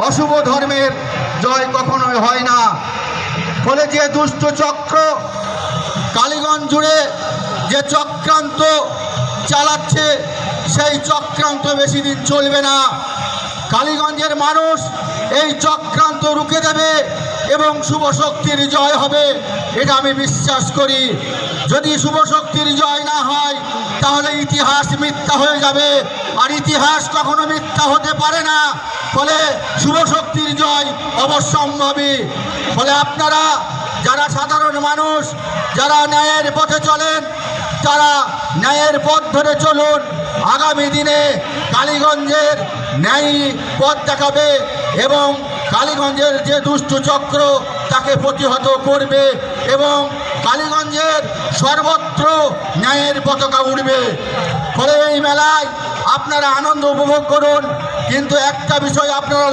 অশুভ ধর্মের জয় কখনোই হয় না। ফলে যে দুষ্ট চক্র কালীগঞ্জ জুড়ে যে চক্রান্ত চালাচ্ছে, সেই চক্রান্ত বেশি দিন চলবে না। কালীগঞ্জের মানুষ এই চক্রান্ত রুখে দেবে এবং শুভ শক্তির জয় হবে, এটা আমি বিশ্বাস করি। যদি শুভ শক্তির জয় না হয় তাহলে ইতিহাস মিথ্যা হয়ে যাবে, আর ইতিহাস কখনো মিথ্যা হতে পারে না। ফলে শুভ শক্তির জয় অবশ্যম্ভাবী। ফলে আপনারা যারা সাধারণ মানুষ, যারা ন্যায়ের পথে চলেন, তারা ন্যায়ের পথ ধরে চলুন। আগামী দিনে কালীগঞ্জের ন্যায় পথ দেখাবে এবং কালীগঞ্জের যে দুষ্ট চক্র তাকে প্রতিহত করবে এবং কালীগঞ্জের সর্বত্র ন্যায়ের পতাকা উঠবে। ফলে এই মেলায় আপনারা আনন্দ উপভোগ করুন, কিন্তু একটা বিষয় আপনারা